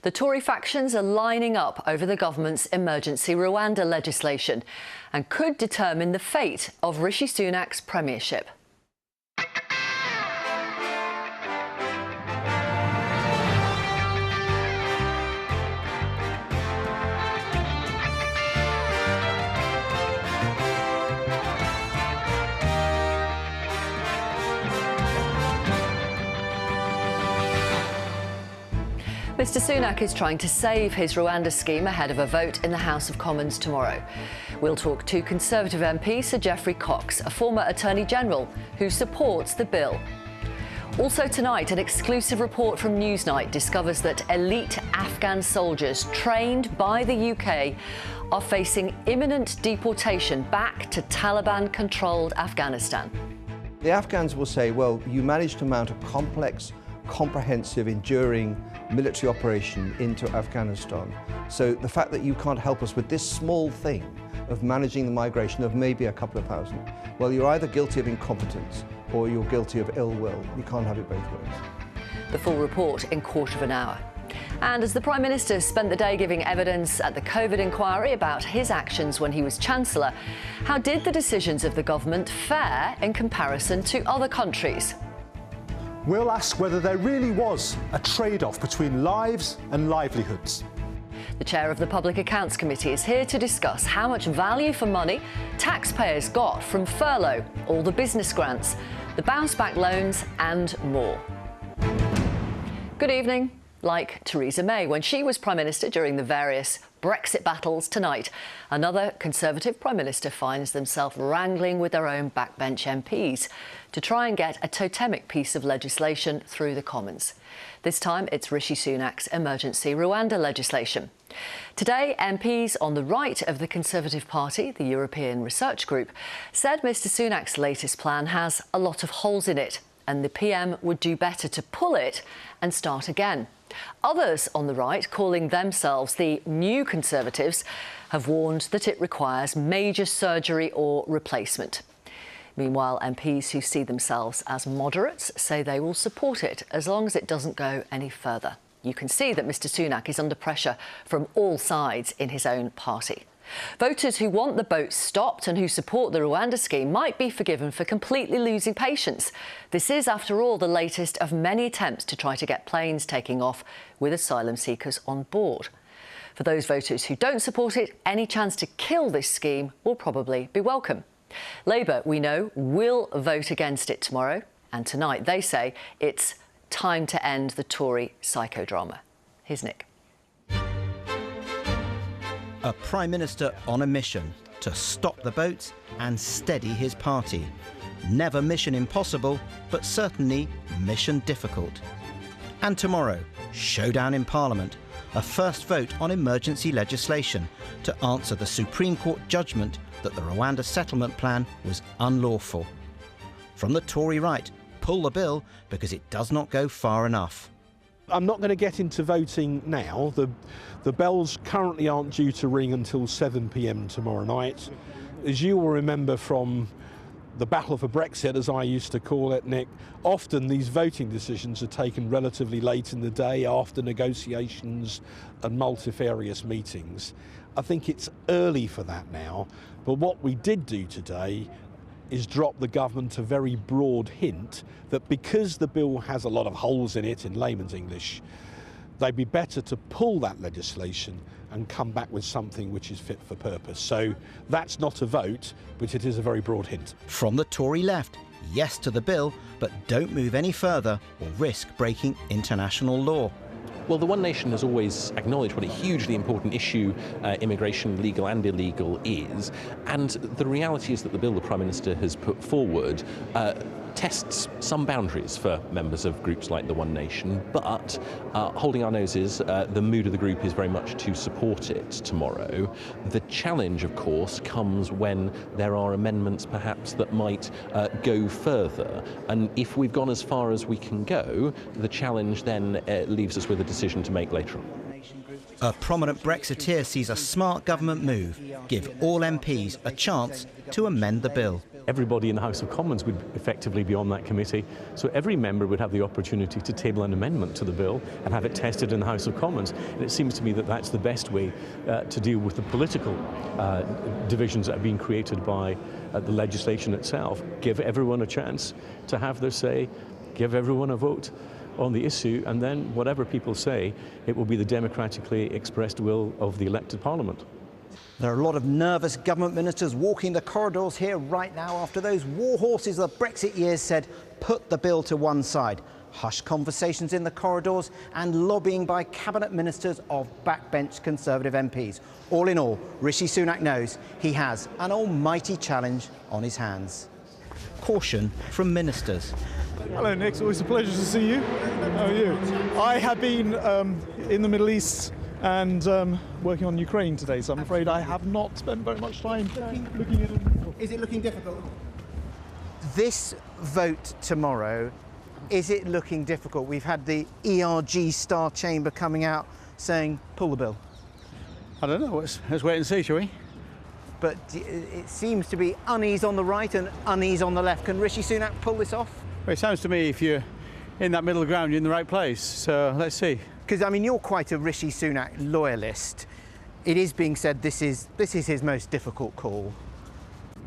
The Tory factions are lining up over the government's emergency Rwanda legislation and could determine the fate of Rishi Sunak's premiership. Mr Sunak is trying to save his Rwanda scheme ahead of a vote in the House of Commons tomorrow. We'll talk to Conservative MP Sir Geoffrey Cox, a former Attorney General who supports the bill. Also tonight, an exclusive report from Newsnight discovers that elite Afghan soldiers trained by the UK are facing imminent deportation back to Taliban-controlled Afghanistan. The Afghans will say, well, you managed to mount a complex, comprehensive, enduring military operation into Afghanistan. So the fact that you can't help us with this small thing of managing the migration of maybe a couple of thousand, well, you're either guilty of incompetence or you're guilty of ill will. You can't have it both ways. The full report in quarter of an hour. And as the Prime Minister spent the day giving evidence at the COVID inquiry about his actions when he was Chancellor, how did the decisions of the government fare in comparison to other countries? We'll ask whether there really was a trade-off between lives and livelihoods. The chair of the Public Accounts Committee is here to discuss how much value for money taxpayers got from furlough, all the business grants, the bounce-back loans and more. Good evening. Like Theresa May when she was Prime Minister during the various Brexit battles, tonight another Conservative Prime Minister finds themselves wrangling with their own backbench MPs to try and get a totemic piece of legislation through the Commons. This time it's Rishi Sunak's emergency Rwanda legislation. Today, MPs on the right of the Conservative Party, the European Research Group, said Mr Sunak's latest plan has a lot of holes in it and the PM would do better to pull it and start again. Others on the right, calling themselves the New Conservatives, have warned that it requires major surgery or replacement. Meanwhile, MPs who see themselves as moderates say they will support it as long as it doesn't go any further. You can see that Mr Sunak is under pressure from all sides in his own party. Voters who want the boat stopped and who support the Rwanda scheme might be forgiven for completely losing patience. This is, after all, the latest of many attempts to try to get planes taking off with asylum seekers on board. For those voters who don't support it, any chance to kill this scheme will probably be welcome. Labour, we know, will vote against it tomorrow, and tonight they say it's time to end the Tory psychodrama. Here's Nick. A Prime Minister on a mission to stop the boats and steady his party. Never mission impossible, but certainly mission difficult. And tomorrow, showdown in Parliament, a first vote on emergency legislation to answer the Supreme Court judgment that the Rwanda settlement plan was unlawful. From the Tory right, pull the bill because it does not go far enough. I'm not going to get into voting now. The bells currently aren't due to ring until 7 p.m. tomorrow night. As you will remember from the battle for Brexit, as I used to call it, Nick, often these voting decisions are taken relatively late in the day after negotiations and multifarious meetings. I think it's early for that now, but what we did do today is drop the government a very broad hint that because the bill has a lot of holes in it, in layman's English, they'd be better to pull that legislation and come back with something which is fit for purpose. So that's not a vote, but it is a very broad hint. From the Tory left, yes to the bill, but don't move any further or risk breaking international law. Well, the One Nation has always acknowledged what a hugely important issue immigration, legal and illegal, is. And the reality is that the bill the Prime Minister has put forward tests some boundaries for members of groups like the One Nation, but holding our noses, the mood of the group is very much to support it tomorrow. The challenge, of course, comes when there are amendments perhaps that might go further. And if we've gone as far as we can go, the challenge then leaves us with a decision to make later on. A prominent Brexiteer sees a smart government move, give all MPs a chance to amend the bill. everybody in the House of Commons would effectively be on that committee, so every member would have the opportunity to table an amendment to the bill and have it tested in the House of Commons. And it seems to me that that's the best way to deal with the political divisions that have been created by the legislation itself. Give everyone a chance to have their say, give everyone a vote on the issue, and then whatever people say, it will be the democratically expressed will of the elected Parliament. There are a lot of nervous government ministers walking the corridors here right now after those war horses of the Brexit years said, put the bill to one side. Hushed conversations in the corridors and lobbying by cabinet ministers of backbench Conservative MPs. All in all, Rishi Sunak knows he has an almighty challenge on his hands. Caution from ministers. Hello Nick, it's always a pleasure to see you. How are you? I have been in the Middle East and working on Ukraine today, so I'm afraid I have not spent very much time looking at it. Is it looking difficult? This vote tomorrow, is it looking difficult? We've had the ERG Star Chamber coming out saying, pull the bill. I don't know, let's wait and see, shall we? But it seems to be unease on the right and unease on the left. Can Rishi Sunak pull this off? Well, it sounds to me if you're in that middle ground, you're in the right place, so let's see. Because, I mean, you're quite a Rishi Sunak loyalist. It is being said this is his most difficult call.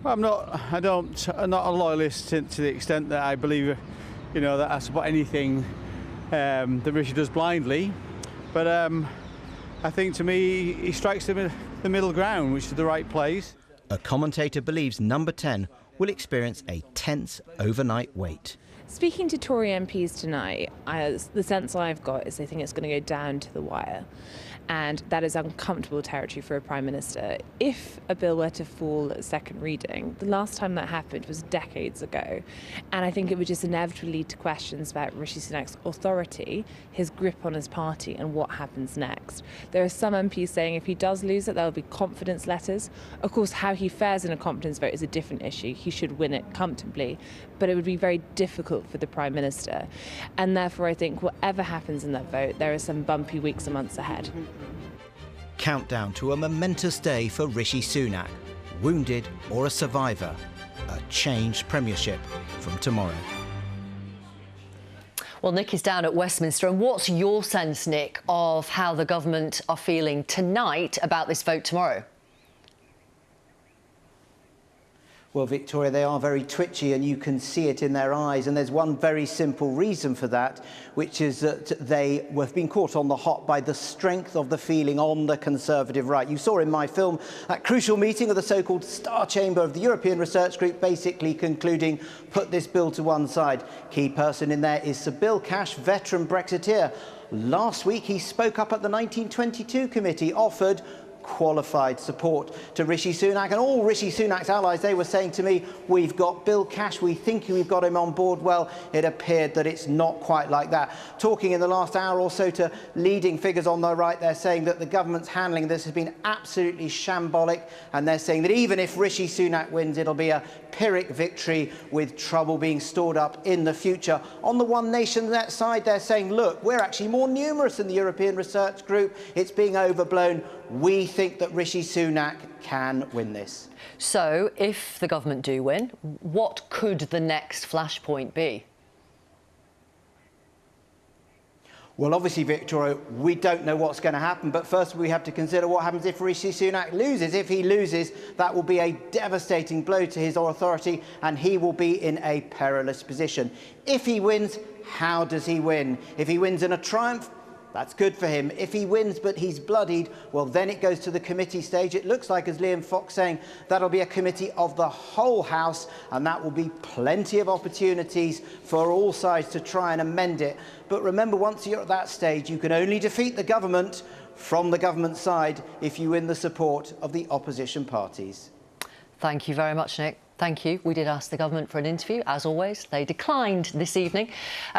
Well, I'm not a loyalist to the extent that I believe, you know, that I support anything that Rishi does blindly. But I think to me, he strikes the middle ground, which is the right place. A commentator believes Number 10 will experience a tense overnight wait. Speaking to Tory MPs tonight, the sense I've got is they think it's going to go down to the wire. And that is uncomfortable territory for a Prime Minister. If a bill were to fall at second reading, the last time that happened was decades ago. And I think it would just inevitably lead to questions about Rishi Sunak's authority, his grip on his party, and what happens next. There are some MPs saying if he does lose it, there will be confidence letters. Of course, how he fares in a confidence vote is a different issue. He should win it comfortably. But it would be very difficult for the Prime Minister. And therefore, I think whatever happens in that vote, there are some bumpy weeks and months ahead. Countdown to a momentous day for Rishi Sunak. Wounded or a survivor. A changed premiership from tomorrow. Well, Nick is down at Westminster, and what's your sense, Nick, of how the government are feeling tonight about this vote tomorrow? Well, Victoria, they are very twitchy and you can see it in their eyes. And there's one very simple reason for that, which is that they have been caught on the hop by the strength of the feeling on the Conservative right. You saw in my film that crucial meeting of the so-called Star Chamber of the European Research Group basically concluding, put this bill to one side. Key person in there is Sir Bill Cash, veteran Brexiteer. Last week, he spoke up at the 1922 committee, offered qualified support to Rishi Sunak, and all Rishi Sunak's allies, they were saying to me, we've got Bill Cash, we think we've got him on board. Well, it appeared that it's not quite like that. Talking in the last hour or so to leading figures on the right, they're saying that the government's handling this has been absolutely shambolic, and they're saying that even if Rishi Sunak wins, it'll be a Pyrrhic victory with trouble being stored up in the future. On the One Nation side, they're saying, look, we're actually more numerous than the European Research Group. It's being overblown. We think that Rishi Sunak can win this. So, if the government do win, what could the next flashpoint be? Well, obviously, Victoria, we don't know what's going to happen, but first we have to consider what happens if Rishi Sunak loses. If he loses, that will be a devastating blow to his authority, and he will be in a perilous position. If he wins, how does he win? If he wins in a triumph, that's good for him. If he wins but he's bloodied, well, then it goes to the committee stage. It looks like, as Liam Fox saying, that'll be a committee of the whole House, and that will be plenty of opportunities for all sides to try and amend it. But remember, once you're at that stage, you can only defeat the government from the government side if you win the support of the opposition parties. Thank you very much, Nick. Thank you. We did ask the government for an interview, as always. They declined this evening.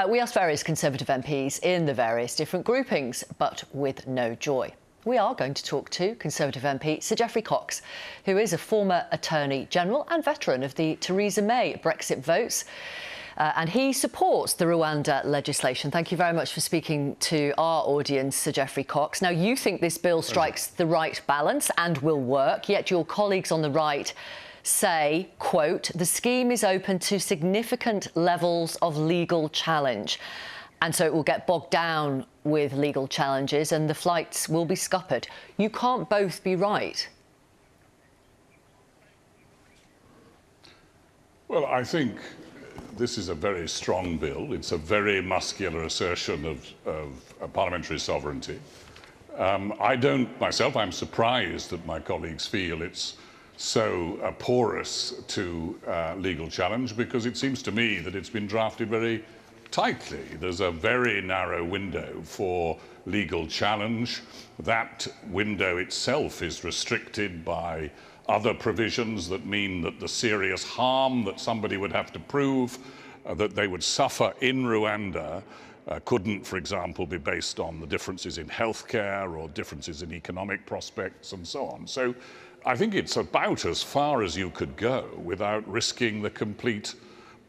We asked various Conservative MPs in the various different groupings, but with no joy. We are going to talk to Conservative MP Sir Geoffrey Cox, who is a former Attorney General and veteran of the Theresa May Brexit votes. And he supports the Rwanda legislation. Thank you very much for speaking to our audience, Sir Geoffrey Cox. Now, you think this bill strikes the right balance and will work, yet your colleagues on the right say, quote, the scheme is open to significant levels of legal challenge. And so it will get bogged down with legal challenges and the flights will be scuppered. You can't both be right. Well, I think this is a very strong bill. It's a very muscular assertion of parliamentary sovereignty. I don't, myself, I'm surprised that my colleagues feel it's so porous to legal challenge, because it seems to me that it's been drafted very tightly. There's a very narrow window for legal challenge. That window itself is restricted by other provisions that mean that the serious harm that somebody would have to prove that they would suffer in Rwanda couldn't, for example, be based on the differences in healthcare or differences in economic prospects and so on. So I think it's about as far as you could go without risking the complete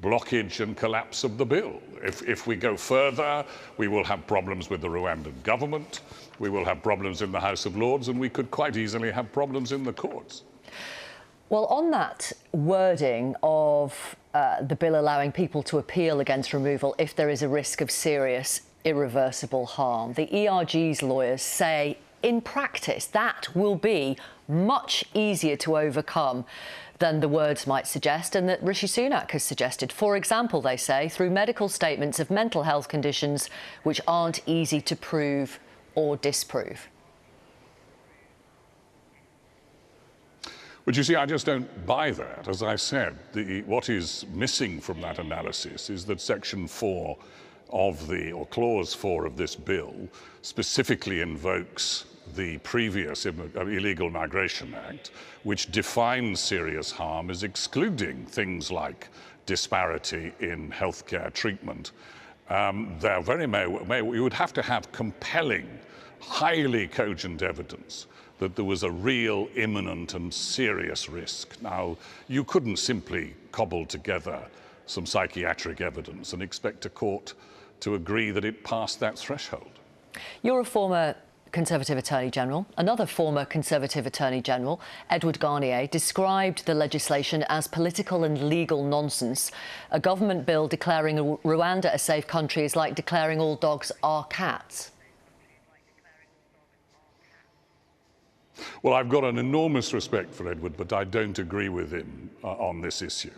blockage and collapse of the bill. If we go further, we will have problems with the Rwandan government, we will have problems in the House of Lords, and we could quite easily have problems in the courts. Well, on that wording of the bill allowing people to appeal against removal if there is a risk of serious, irreversible harm, the ERG's lawyers say in practice that will be much easier to overcome than the words might suggest, and that Rishi Sunak has suggested. For example, they say, through medical statements of mental health conditions which aren't easy to prove or disprove. But you see, I just don't buy that. As I said, what is missing from that analysis is that Section 4 of or Clause 4 of this bill specifically invokes the previous Illegal Migration Act, which defines serious harm as excluding things like disparity in healthcare treatment. You would have to have compelling, highly cogent evidence that there was a real, imminent and serious risk. Now, you couldn't simply cobble together some psychiatric evidence and expect a court to agree that it passed that threshold. You're a former Conservative Attorney General. Another former Conservative Attorney General, Edward Garnier, described the legislation as political and legal nonsense. A government bill declaring Rwanda a safe country is like declaring all dogs are cats. Well, I've got an enormous respect for Edward, but I don't agree with him on this issue.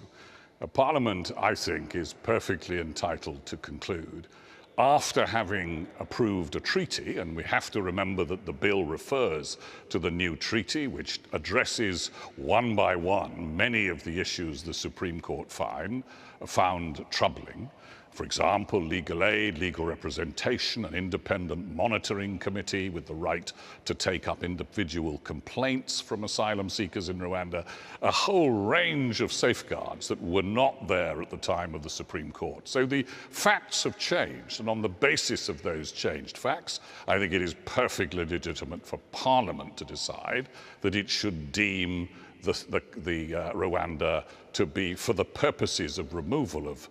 Parliament, I think, is perfectly entitled to conclude, after having approved a treaty, and we have to remember that the bill refers to the new treaty, which addresses one by one many of the issues the Supreme Court found troubling. For example, legal aid, legal representation, an independent monitoring committee with the right to take up individual complaints from asylum seekers in Rwanda, a whole range of safeguards that were not there at the time of the Supreme Court. So the facts have changed, and on the basis of those changed facts, I think it is perfectly legitimate for Parliament to decide that it should deem the Rwanda to be, for the purposes of removal of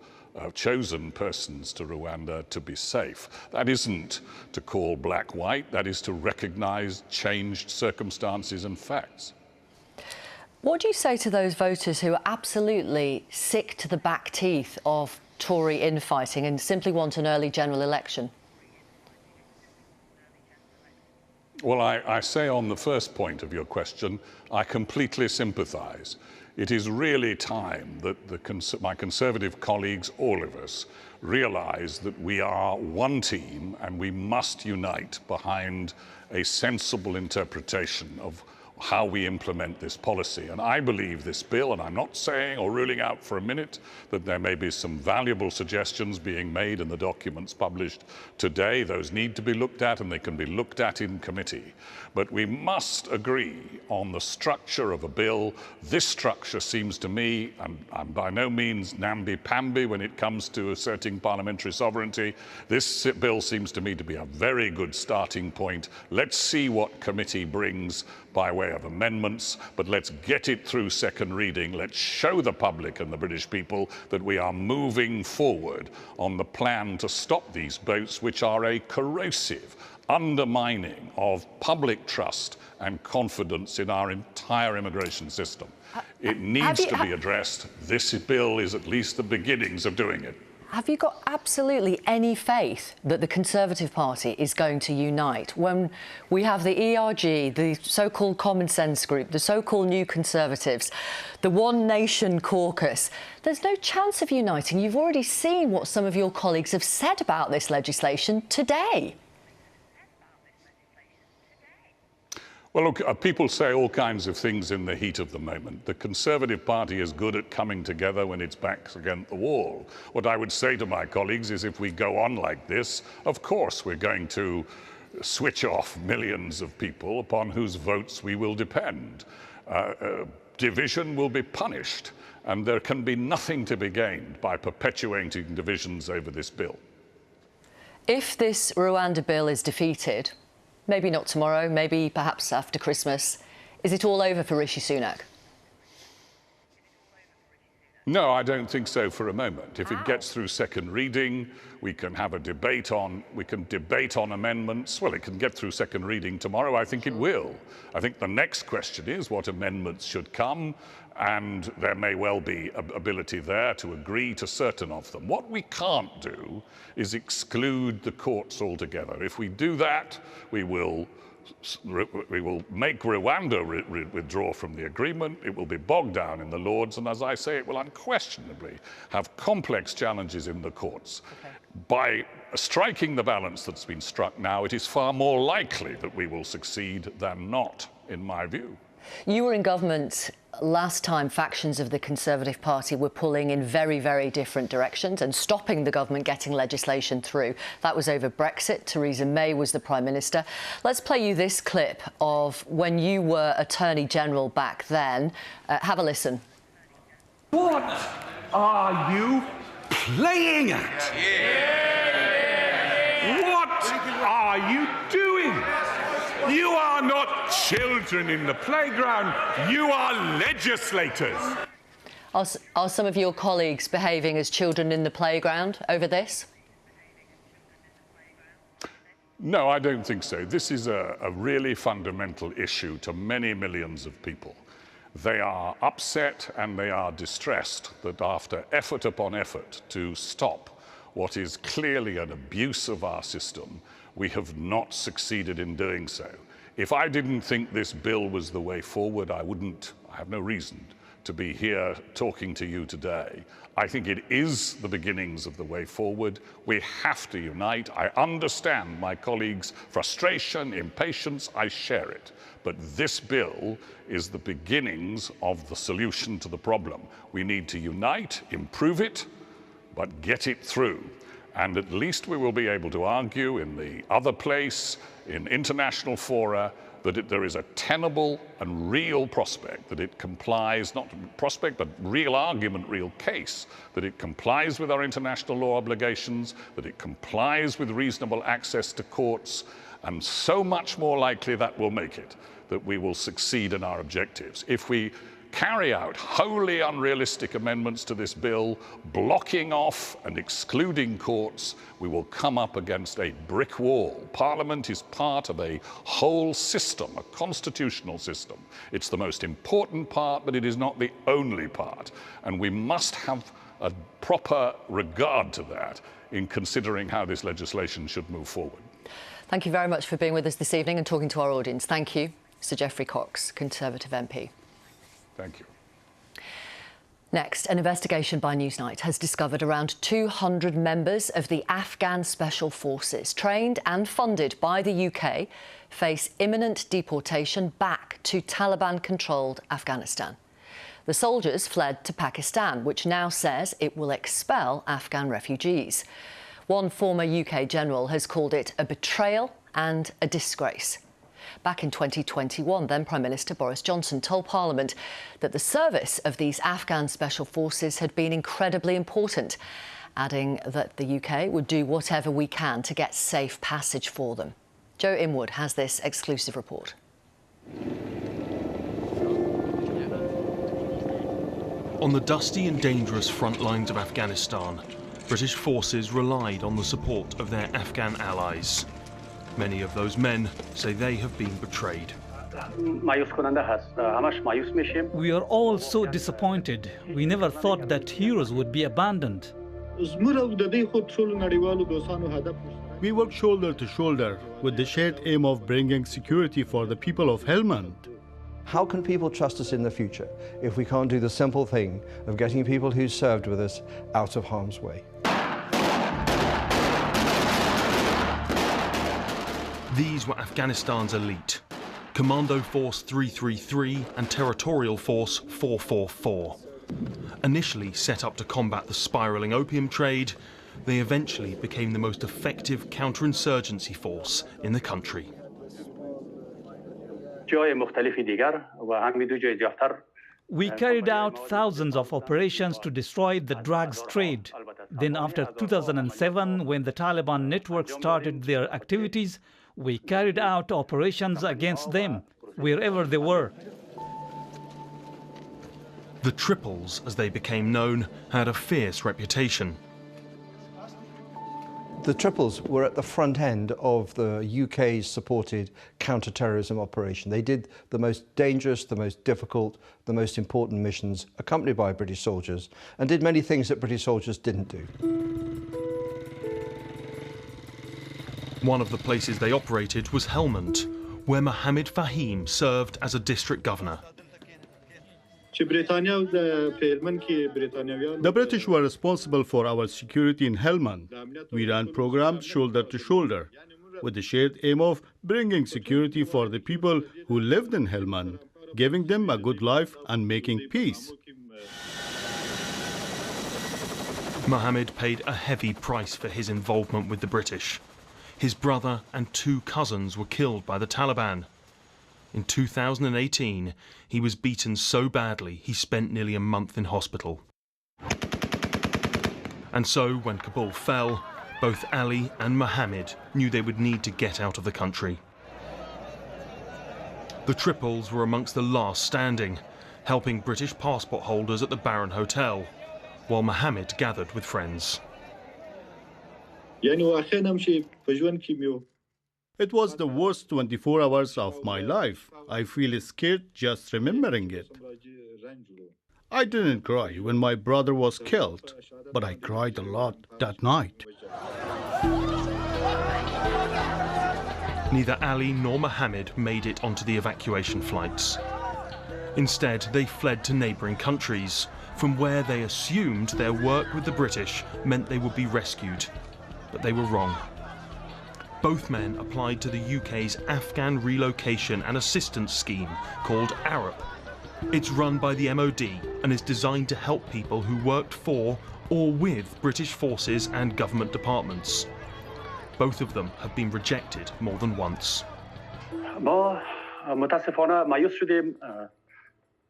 chosen persons to Rwanda, to be safe. That isn't to call black white, that is to recognise changed circumstances and facts. What do you say to those voters who are absolutely sick to the back teeth of Tory infighting and simply want an early general election? Well, I say on the first point of your question, I completely sympathise. It is really time that my Conservative colleagues, all of us, realise that we are one team and we must unite behind a sensible interpretation of how we implement this policy. And I believe this bill, and I'm not saying or ruling out for a minute that there may be some valuable suggestions being made in the documents published today. Those need to be looked at, and they can be looked at in committee. But we must agree on the structure of a bill. This structure seems to me, and I'm by no means namby-pamby when it comes to asserting parliamentary sovereignty, this bill seems to me to be a very good starting point. Let's see what committee brings by way way of amendments, but let's get it through second reading. Let's show the public and the British people that we are moving forward on the plan to stop these boats, which are a corrosive undermining of public trust and confidence in our entire immigration system. It needs to be addressed. This bill is at least the beginnings of doing it. Have you got absolutely any faith that the Conservative Party is going to unite when we have the ERG, the so-called Common Sense Group, the so-called New Conservatives, the One Nation caucus? There's no chance of uniting. You've already seen what some of your colleagues have said about this legislation today. Well, look, people say all kinds of things in the heat of the moment. The Conservative Party is good at coming together when its back's against the wall. What I would say to my colleagues is if we go on like this, of course we're going to switch off millions of people upon whose votes we will depend. Division will be punished, and there can be nothing to be gained by perpetuating divisions over this bill. If this Rwanda bill is defeated, maybe not tomorrow, maybe perhaps after Christmas, is it all over for Rishi Sunak? No, I don't think so for a moment. If it gets through second reading, we can have a debate on, amendments. Well, it can get through second reading tomorrow. I think it will. I think the next question is what amendments should come, and there may well be ability there to agree to certain of them. What we can't do is exclude the courts altogether. If we do that, we will make Rwanda withdraw from the agreement. It will be bogged down in the Lords, and as I say, it will unquestionably have complex challenges in the courts. Okay. By striking the balance that's been struck now, it is far more likely that we will succeed than not, in my view. You were in government last time factions of the Conservative Party were pulling in very, very different directions and stopping the government getting legislation through. That was over Brexit. Theresa May was the Prime Minister. Let's play you this clip of when you were Attorney General back then. Have a listen. What are you playing at? What are you doing? You are not children in the playground, you are legislators. Are some of your colleagues behaving as children in the playground over this? No, I don't think so. This is a really fundamental issue to many millions of people. They are upset and they are distressed that after effort upon effort to stop what is clearly an abuse of our system, we have not succeeded in doing so. If I didn't think this bill was the way forward, I have no reason to be here talking to you today. I think it is the beginnings of the way forward. We have to unite. I understand my colleagues' frustration, impatience, I share it. But this bill is the beginnings of the solution to the problem. We need to unite, improve it, but get it through. And at least we will be able to argue in the other place, in international fora, that there is a tenable and real prospect that it complies, not prospect, but real argument, real case, that it complies with our international law obligations, that it complies with reasonable access to courts, and so much more likely that will make it, that we will succeed in our objectives. If we carry out wholly unrealistic amendments to this bill, blocking off and excluding courts, we will come up against a brick wall. Parliament is part of a whole system, a constitutional system. It's the most important part, but it is not the only part. And we must have a proper regard to that in considering how this legislation should move forward. Thank you very much for being with us this evening and talking to our audience. Thank you, Sir Geoffrey Cox, Conservative MP. Thank you. Next, an investigation by Newsnight has discovered around 200 members of the Afghan Special Forces, trained and funded by the UK, face imminent deportation back to Taliban-controlled Afghanistan. The soldiers fled to Pakistan, which now says it will expel Afghan refugees. One former UK general has called it a betrayal and a disgrace. Back in 2021, then Prime Minister Boris Johnson told Parliament that the service of these Afghan Special Forces had been incredibly important, adding that the UK would do whatever we can to get safe passage for them. Joe Inwood has this exclusive report. On the dusty and dangerous front lines of Afghanistan, British forces relied on the support of their Afghan allies. Many of those men say they have been betrayed. We are all so disappointed. We never thought that heroes would be abandoned. We work shoulder to shoulder with the shared aim of bringing security for the people of Helmand. How can people trust us in the future if we can't do the simple thing of getting people who served with us out of harm's way? These were Afghanistan's elite. Commando Force 333 and Territorial Force 444. Initially set up to combat the spiralling opium trade, they eventually became the most effective counterinsurgency force in the country. We carried out thousands of operations to destroy the drugs trade. Then after 2007, when the Taliban network started their activities, we carried out operations against them, wherever they were. The Triples, as they became known, had a fierce reputation. The Triples were at the front end of the UK's supported counter-terrorism operation. They did the most dangerous, the most difficult, the most important missions, accompanied by British soldiers, and did many things that British soldiers didn't do. One of the places they operated was Helmand, where Mohammed Fahim served as a district governor. The British were responsible for our security in Helmand. We ran programs shoulder to shoulder with the shared aim of bringing security for the people who lived in Helmand, giving them a good life and making peace. Mohammed paid a heavy price for his involvement with the British. His brother and 2 cousins were killed by the Taliban. In 2018, he was beaten so badly he spent nearly a month in hospital. And so, when Kabul fell, both Ali and Mohammed knew they would need to get out of the country. The Triples were amongst the last standing, helping British passport holders at the Baron Hotel, while Mohammed gathered with friends. It was the worst 24 hours of my life. I feel scared just remembering it. I didn't cry when my brother was killed, but I cried a lot that night. Neither Ali nor Mohammed made it onto the evacuation flights. Instead, they fled to neighbouring countries, from where they assumed their work with the British meant they would be rescued. But they were wrong. Both men applied to the UK's Afghan Relocation and Assistance Scheme, called ARAP. It's run by the MOD and is designed to help people who worked for or with British forces and government departments. Both of them have been rejected more than once.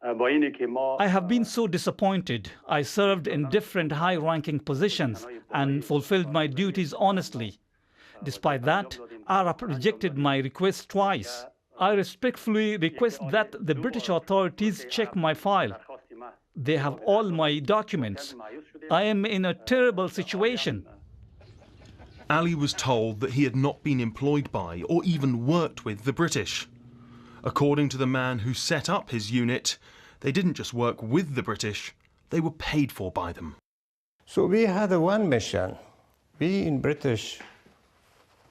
I have been so disappointed. I served in different high-ranking positions and fulfilled my duties honestly. Despite that, ARAP rejected my request twice. I respectfully request that the British authorities check my file. They have all my documents. I am in a terrible situation. Ali was told that he had not been employed by or even worked with the British. According to the man who set up his unit, they didn't just work with the British, they were paid for by them. So we had one mission. We in British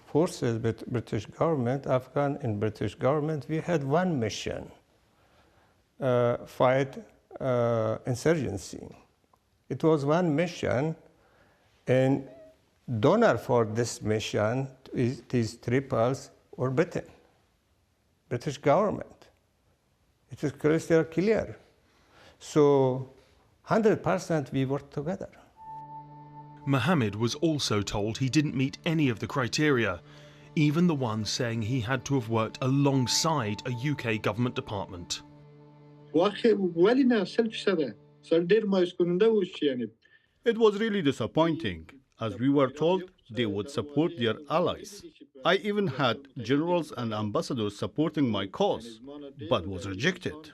forces, British government, Afghan and British government, we had one mission, fight insurgency. It was one mission, and donor for this mission, these Triples, were Britain, British government. It is crystal clear. So 100% we worked together. Mohammed was also told he didn't meet any of the criteria, even the one saying he had to have worked alongside a UK government department. It was really disappointing, as we were told they would support their allies. I even had generals and ambassadors supporting my cause, but was rejected.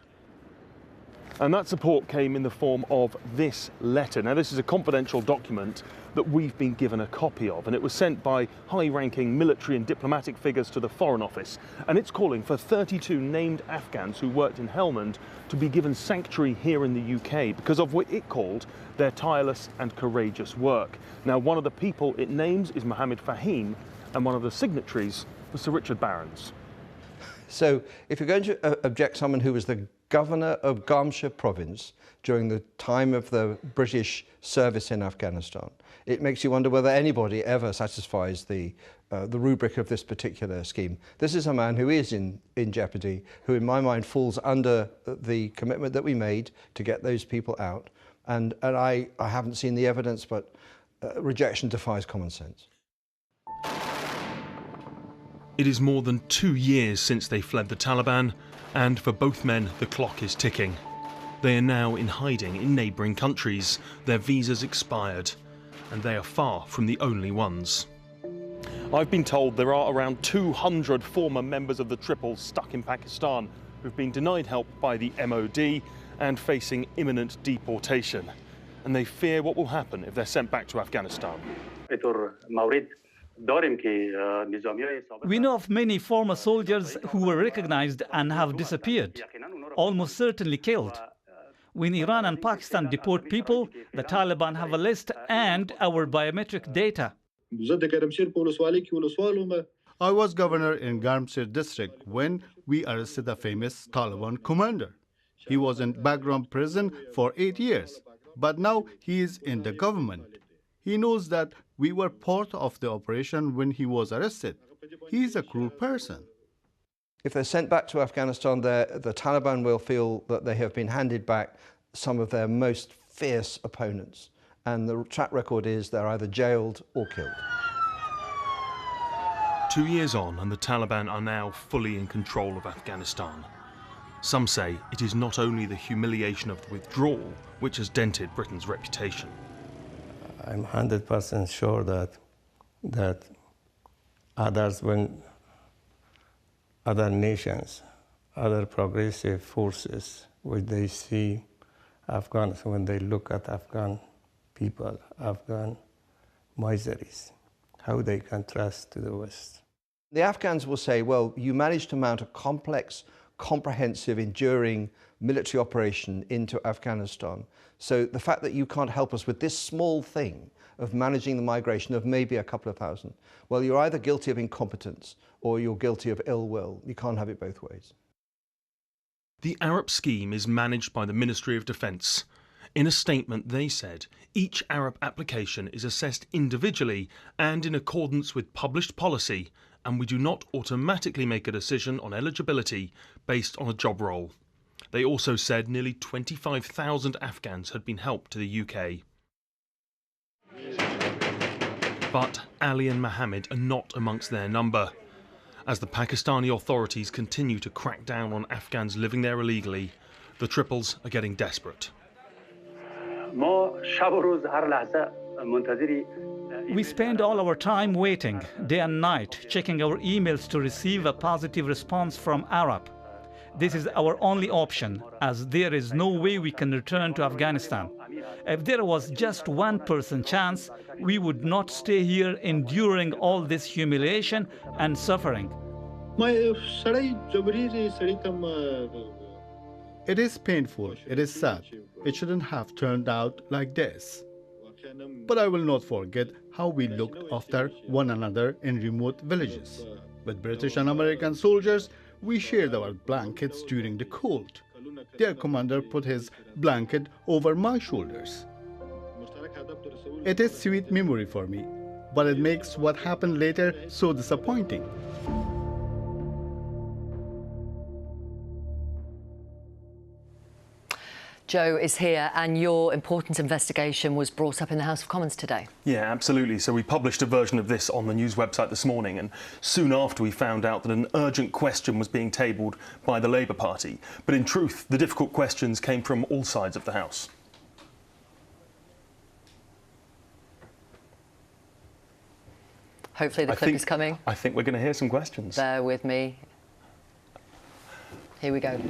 And that support came in the form of this letter. Now, this is a confidential document that we've been given a copy of, and it was sent by high-ranking military and diplomatic figures to the Foreign Office. And it's calling for 32 named Afghans who worked in Helmand to be given sanctuary here in the UK because of what it called their tireless and courageous work. Now, one of the people it names is Mohammed Fahim, and one of the signatories was Sir Richard Barrons. So if you're going to object someone who was the governor of Gamshire province during the time of the British service in Afghanistan, it makes you wonder whether anybody ever satisfies the rubric of this particular scheme. This is a man who is in jeopardy, who in my mind falls under the commitment that we made to get those people out. And I haven't seen the evidence, but rejection defies common sense. It is more than 2 years since they fled the Taliban, and for both men, the clock is ticking. They are now in hiding in neighbouring countries. Their visas expired, and they are far from the only ones. I've been told there are around 200 former members of the Triple stuck in Pakistan who've been denied help by the MOD and facing imminent deportation. And they fear what will happen if they're sent back to Afghanistan. We know of many former soldiers who were recognized and have disappeared, almost certainly killed. When Iran and Pakistan deport people, the Taliban have a list and our biometric data. I was governor in Garmsir district when we arrested the famous Taliban commander. He was in background prison for 8 years, but now he is in the government. He knows that we were part of the operation when he was arrested. He is a cruel person. If they're sent back to Afghanistan, the Taliban will feel that they have been handed back some of their most fierce opponents. And the track record is they're either jailed or killed. 2 years on, and the Taliban are now fully in control of Afghanistan. Some say it is not only the humiliation of the withdrawal which has dented Britain's reputation. I'm 100% sure that others, when other nations, other progressive forces, when they see Afghans, when they look at Afghan people, Afghan miseries, how they contrast to the West. The Afghans will say, well, you managed to mount a complex, comprehensive, enduring military operation into Afghanistan. So the fact that you can't help us with this small thing of managing the migration of maybe a couple of thousand, well, you're either guilty of incompetence or you're guilty of ill will. You can't have it both ways. The Arab scheme is managed by the Ministry of Defence. In a statement, they said each Arab application is assessed individually and in accordance with published policy, and we do not automatically make a decision on eligibility based on a job role. They also said nearly 25,000 Afghans had been helped to the UK. But Ali and Mohammed are not amongst their number. As the Pakistani authorities continue to crack down on Afghans living there illegally, the Triples are getting desperate. We spend all our time waiting, day and night, checking our emails to receive a positive response from Arab. This is our only option, as there is no way we can return to Afghanistan. If there was just 1% chance, we would not stay here enduring all this humiliation and suffering. It is painful, it is sad. It shouldn't have turned out like this. But I will not forget how we looked after one another in remote villages. With British and American soldiers, we shared our blankets during the cold. Their commander put his blanket over my shoulders. It is sweet memory for me, but it makes what happened later so disappointing. Joe is here, and your important investigation was brought up in the House of Commons today. Yeah, absolutely. So we published a version of this on the news website this morning, and soon after we found out that an urgent question was being tabled by the Labour Party. But in truth, the difficult questions came from all sides of the House. Hopefully the clip is coming. I think we're going to hear some questions. Bear with me. Here we go.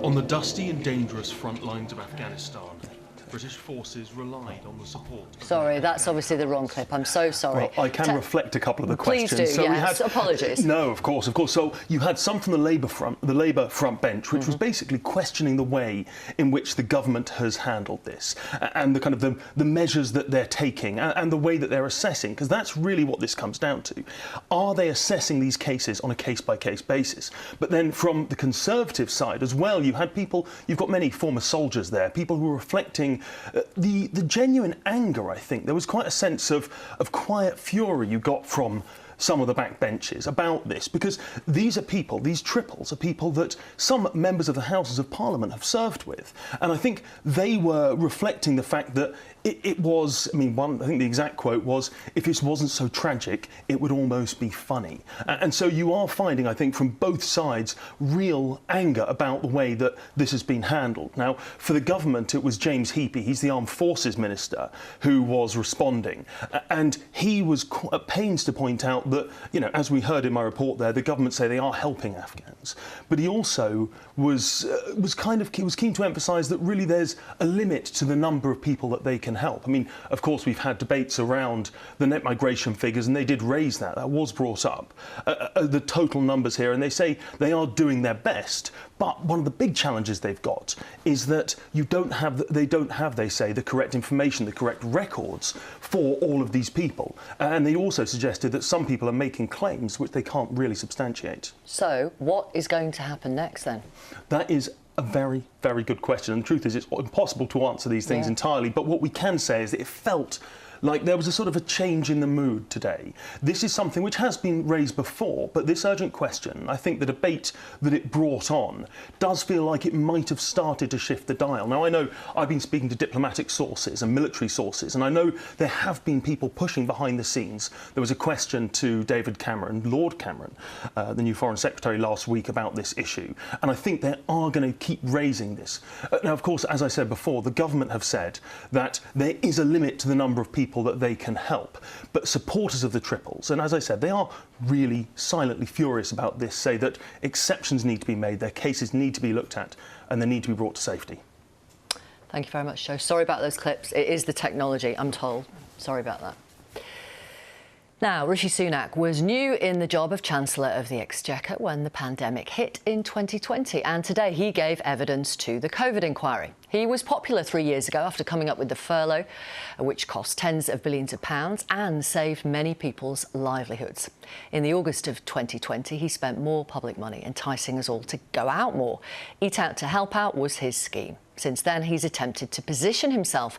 On the dusty and dangerous front lines of Afghanistan, British forces relied on the support. Sorry, that's obviously the wrong clip. I'm so sorry. Well, I can reflect a couple of the Please questions. do, yes. Apologies. No, of course. So you had some from the Labour front bench, which was basically questioning the way in which the government has handled this and the kind of the measures that they're taking and the way that they're assessing, because that's really what this comes down to. Are they assessing these cases on a case-by-case basis? But then from the Conservative side as well, you've got many former soldiers there, people who are reflecting the genuine anger, I think. There was quite a sense of quiet fury you got from some of the backbenches about this, because these triples are people that some members of the Houses of Parliament have served with. And I think they were reflecting the fact that it was, I think the exact quote was, if this wasn't so tragic, it would almost be funny. And so you are finding, I think, from both sides, real anger about the way that this has been handled. Now, for the government, it was James Heappey, he's the Armed Forces Minister, who was responding. And he was at pains to point out that, as we heard in my report there, the government say they are helping Afghans. But he also was keen to emphasise that really there's a limit to the number of people that they can help. I mean, of course, we've had debates around the net migration figures, and they did raise that. That was brought up, the total numbers here, and they say they are doing their best. But one of the big challenges they've got is that they don't have, they say, the correct information, the correct records for all of these people. And they also suggested that some people are making claims which they can't really substantiate. So, what is going to happen next then? That is a very, very good question. And the truth is, it's impossible to answer these things entirely. But what we can say is that it felt like there was a sort of a change in the mood today. This is something which has been raised before, but this urgent question, I think the debate that it brought on does feel like it might have started to shift the dial. Now, I know I've been speaking to diplomatic sources and military sources, and I know there have been people pushing behind the scenes. There was a question to David Cameron, Lord Cameron, the new Foreign Secretary, last week about this issue, and I think they are going to keep raising this. Now, of course, as I said before, the government have said that there is a limit to the number of people that they can help. But supporters of the triples, and as I said, they are really silently furious about this, say that exceptions need to be made, their cases need to be looked at, and they need to be brought to safety. Thank you very much, Joe. Sorry about those clips. It is the technology, I'm told. Sorry about that. Now, Rishi Sunak was new in the job of Chancellor of the Exchequer when the pandemic hit in 2020, and today he gave evidence to the COVID inquiry. He was popular 3 years ago after coming up with the furlough, which cost tens of billions of pounds and saved many people's livelihoods. In the August of 2020, he spent more public money enticing us all to go out more. Eat Out to Help Out was his scheme. Since then, he's attempted to position himself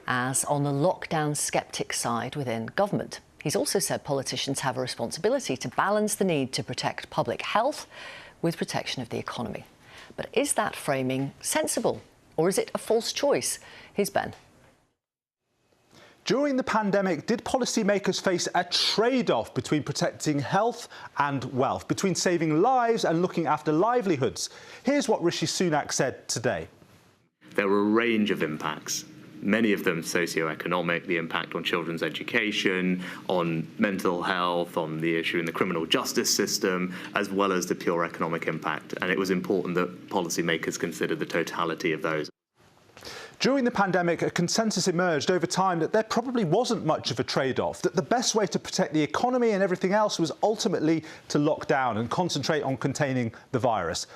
as on the lockdown sceptic side within government. He's also said politicians have a responsibility to balance the need to protect public health with protection of the economy. But is that framing sensible, or is it a false choice? Here's Ben. During the pandemic, did policymakers face a trade-off between protecting health and wealth, between saving lives and looking after livelihoods? Here's what Rishi Sunak said today. There were a range of impacts. Many of them socioeconomic, the impact on children's education, on mental health, on the issue in the criminal justice system, as well as the pure economic impact. And it was important that policymakers consider the totality of those. During the pandemic, a consensus emerged over time that there probably wasn't much of a trade-off, that the best way to protect the economy and everything else was ultimately to lock down and concentrate on containing the virus.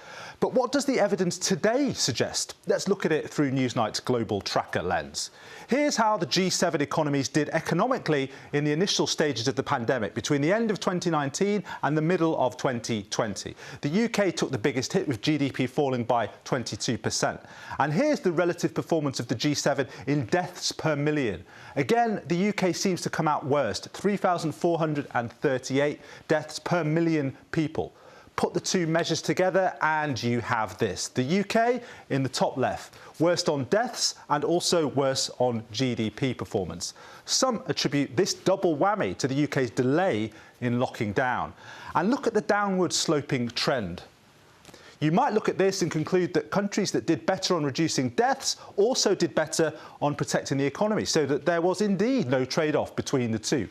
But what does the evidence today suggest? Let's look at it through Newsnight's global tracker lens. Here's how the G7 economies did economically in the initial stages of the pandemic, between the end of 2019 and the middle of 2020. The UK took the biggest hit, with GDP falling by 22%. And here's the relative performance of the G7 in deaths per million. Again, the UK seems to come out worst, 3,438 deaths per million people. Put the two measures together and you have this. The UK in the top left, worst on deaths and also worse on GDP performance. Some attribute this double whammy to the UK's delay in locking down. And look at the downward sloping trend. You might look at this and conclude that countries that did better on reducing deaths also did better on protecting the economy, so that there was indeed no trade-off between the two.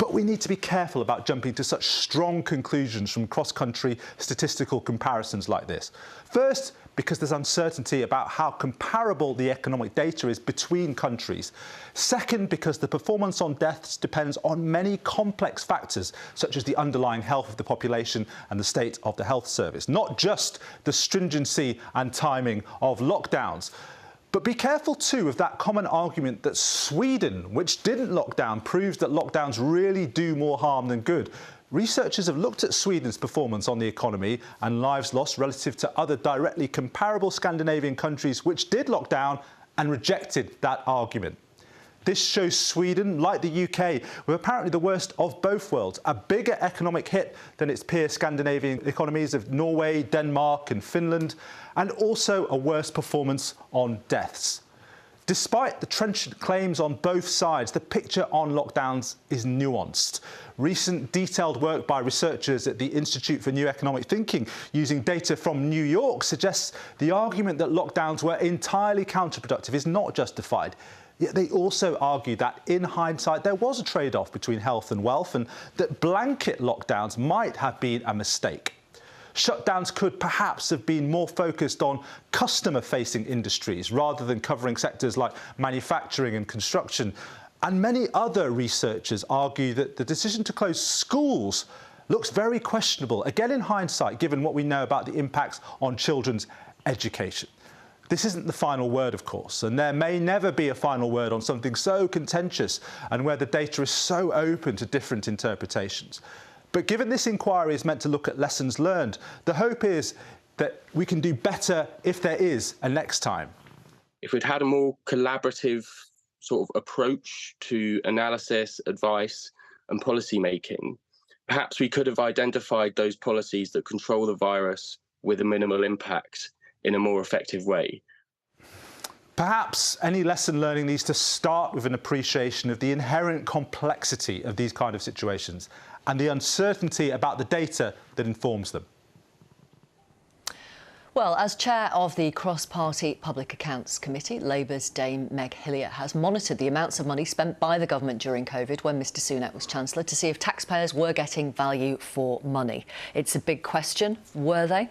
But we need to be careful about jumping to such strong conclusions from cross-country statistical comparisons like this. First, because there's uncertainty about how comparable the economic data is between countries. Second, because the performance on deaths depends on many complex factors, such as the underlying health of the population and the state of the health service, not just the stringency and timing of lockdowns. But be careful too of that common argument that Sweden, which didn't lock down, proves that lockdowns really do more harm than good. Researchers have looked at Sweden's performance on the economy and lives lost relative to other directly comparable Scandinavian countries which did lock down and rejected that argument. This shows Sweden, like the UK, with apparently the worst of both worlds, a bigger economic hit than its peer Scandinavian economies of Norway, Denmark and Finland, and also a worse performance on deaths. Despite the trenchant claims on both sides, the picture on lockdowns is nuanced. Recent detailed work by researchers at the Institute for New Economic Thinking using data from New York suggests the argument that lockdowns were entirely counterproductive is not justified. Yet they also argue that, in hindsight, there was a trade-off between health and wealth and that blanket lockdowns might have been a mistake. Shutdowns could perhaps have been more focused on customer-facing industries rather than covering sectors like manufacturing and construction. And many other researchers argue that the decision to close schools looks very questionable, again in hindsight, given what we know about the impacts on children's education. This isn't the final word, of course, and there may never be a final word on something so contentious and where the data is so open to different interpretations. But given this inquiry is meant to look at lessons learned, the hope is that we can do better if there is a next time. If we'd had a more collaborative sort of approach to analysis, advice and policy making, perhaps we could have identified those policies that control the virus with a minimal impact in a more effective way. Perhaps any lesson learning needs to start with an appreciation of the inherent complexity of these kind of situations and the uncertainty about the data that informs them. Well, as chair of the Cross-Party Public Accounts Committee, Labour's Dame Meg Hillier has monitored the amounts of money spent by the government during COVID when Mr Sunak was Chancellor to see if taxpayers were getting value for money. It's a big question. Were they?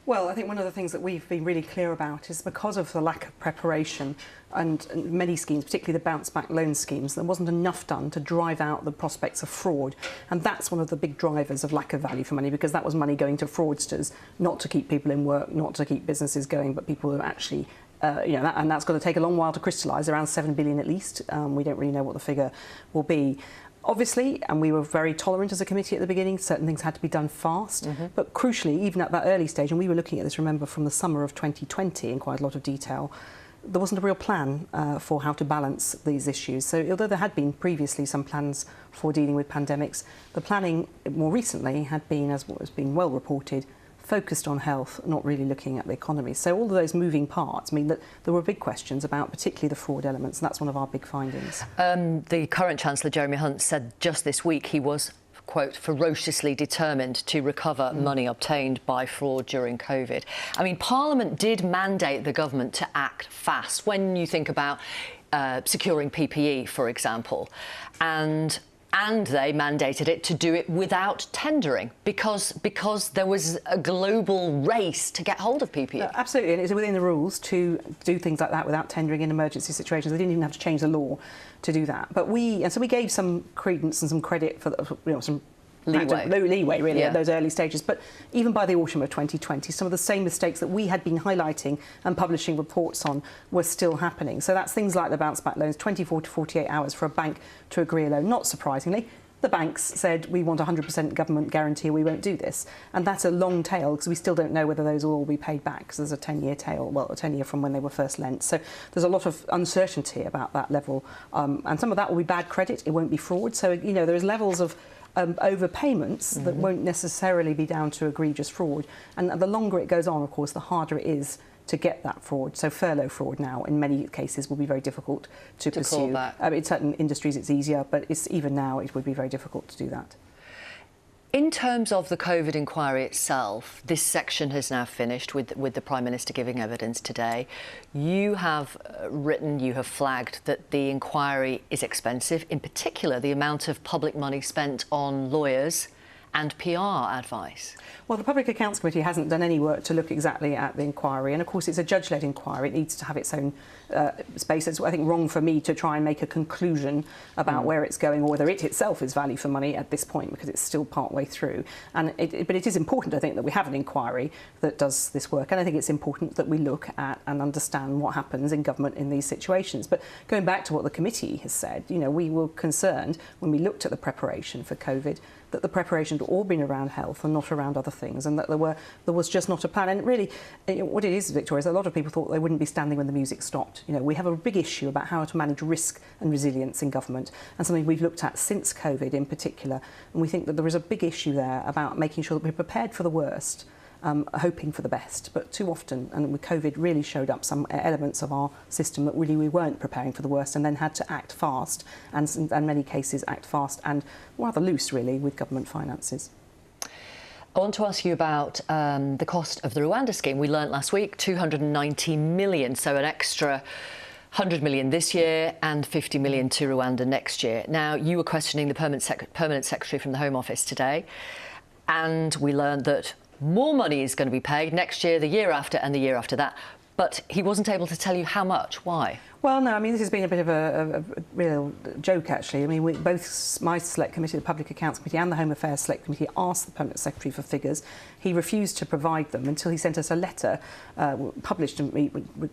Well, I think one of the things that we've been really clear about is because of the lack of preparation and many schemes, particularly the bounce-back loan schemes, there wasn't enough done to drive out the prospects of fraud. And that's one of the big drivers of lack of value for money, because that was money going to fraudsters, not to keep people in work, not to keep businesses going, but people who actually and that's going to take a long while to crystallise, around 7 billion at least. We don't really know what the figure will be. Obviously, and we were very tolerant as a committee at the beginning, certain things had to be done fast, but crucially, even at that early stage, and we were looking at this, remember, from the summer of 2020 in quite a lot of detail, there wasn't a real plan for how to balance these issues. So although there had been previously some plans for dealing with pandemics, the planning more recently had been, as has been well reported, focused on health, not really looking at the economy. So all of those moving parts mean that there were big questions about particularly the fraud elements, and that's one of our big findings. The current Chancellor, Jeremy Hunt, said just this week he was, quote, ferociously determined to recover money obtained by fraud during COVID. I mean, Parliament did mandate the government to act fast when you think about securing PPE, for example, and they mandated it to do it without tendering because there was a global race to get hold of PPE. Absolutely, and it's within the rules to do things like that without tendering in emergency situations. They didn't even have to change the law to do that. But we gave some credence and some credit for some leeway really at those early stages. But even by the autumn of 2020, some of the same mistakes that we had been highlighting and publishing reports on were still happening. So that's things like the bounce back loans, 24 to 48 hours for a bank to agree a loan. Not surprisingly, the banks said we want 100% government guarantee, we won't do this. And that's a long tail because we still don't know whether those will all be paid back, because there's a 10-year tail, well, a 10-year from when they were first lent. So there's a lot of uncertainty about that level. And some of that will be bad credit, it won't be fraud. So, there's levels of overpayments that won't necessarily be down to egregious fraud. And the longer it goes on, of course, the harder it is to get that fraud. So furlough fraud now, in many cases, will be very difficult to pursue. In certain industries it's easier, but even now it would be very difficult to do that. In terms of the COVID inquiry itself, this section has now finished with the Prime Minister giving evidence today. You have you have flagged that the inquiry is expensive, in particular the amount of public money spent on lawyers and PR advice? Well, the Public Accounts Committee hasn't done any work to look exactly at the inquiry, and of course it's a judge-led inquiry. It needs to have its own space. It's, I think, wrong for me to try and make a conclusion about where it's going or whether it itself is value for money at this point, because it's still part way through. But it is important, I think, that we have an inquiry that does this work, and I think it's important that we look at and understand what happens in government in these situations. But going back to what the committee has said, you know, we were concerned when we looked at the preparation for COVID that the preparation had all been around health and not around other things, and that there was just not a plan. And really, what it is, Victoria, is a lot of people thought they wouldn't be standing when the music stopped. You know, we have a big issue about how to manage risk and resilience in government, and something we've looked at since COVID in particular. And we think that there is a big issue there about making sure that we're prepared for the worst, hoping for the best. But too often, and with COVID, really showed up some elements of our system that really we weren't preparing for the worst, and then had to act fast, and in many cases act fast and rather loose, really, with government finances. I want to ask you about the cost of the Rwanda scheme. We learnt last week 290 million, so an extra 100 million this year and 50 million to Rwanda next year. Now, you were questioning the permanent secretary from the Home Office today, and we learned that more money is going to be paid next year, the year after and the year after that. But he wasn't able to tell you how much. Why? Well, no, I mean, this has been a bit of a real joke, actually. I mean, both my Select Committee, the Public Accounts Committee and the Home Affairs Select Committee asked the Permanent Secretary for figures. He refused to provide them until he sent us a letter, published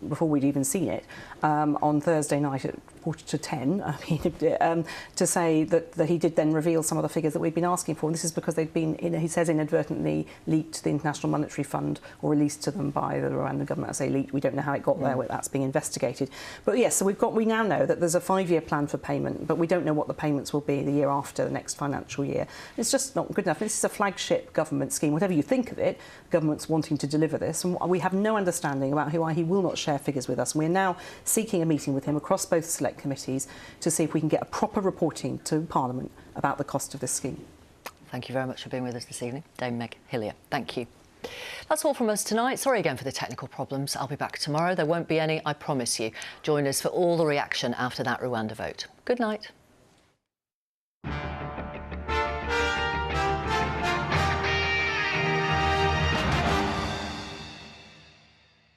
before we'd even seen it, on Thursday night at 9:45, I mean, to say that he did then reveal some of the figures that we'd been asking for. And this is because they've been, he says, inadvertently leaked to the International Monetary Fund or released to them by the Rwandan government. I say leaked, we don't know how it got there, that's being investigated. But yes, so we now know that there's a 5-year plan for payment, but we don't know what the payments will be the year after, the next financial year. It's just not good enough. This is a flagship government scheme. Whatever you think of it, government's wanting to deliver this, and we have no understanding about why he will not share figures with us. And we're now seeking a meeting with him across both select committees to see if we can get a proper reporting to Parliament about the cost of this scheme. Thank you very much for being with us this evening, Dame Meg Hillier. Thank you. That's all from us tonight. Sorry again for the technical problems. I'll be back tomorrow. There won't be any, I promise you. Join us for all the reaction after that Rwanda vote. Good night.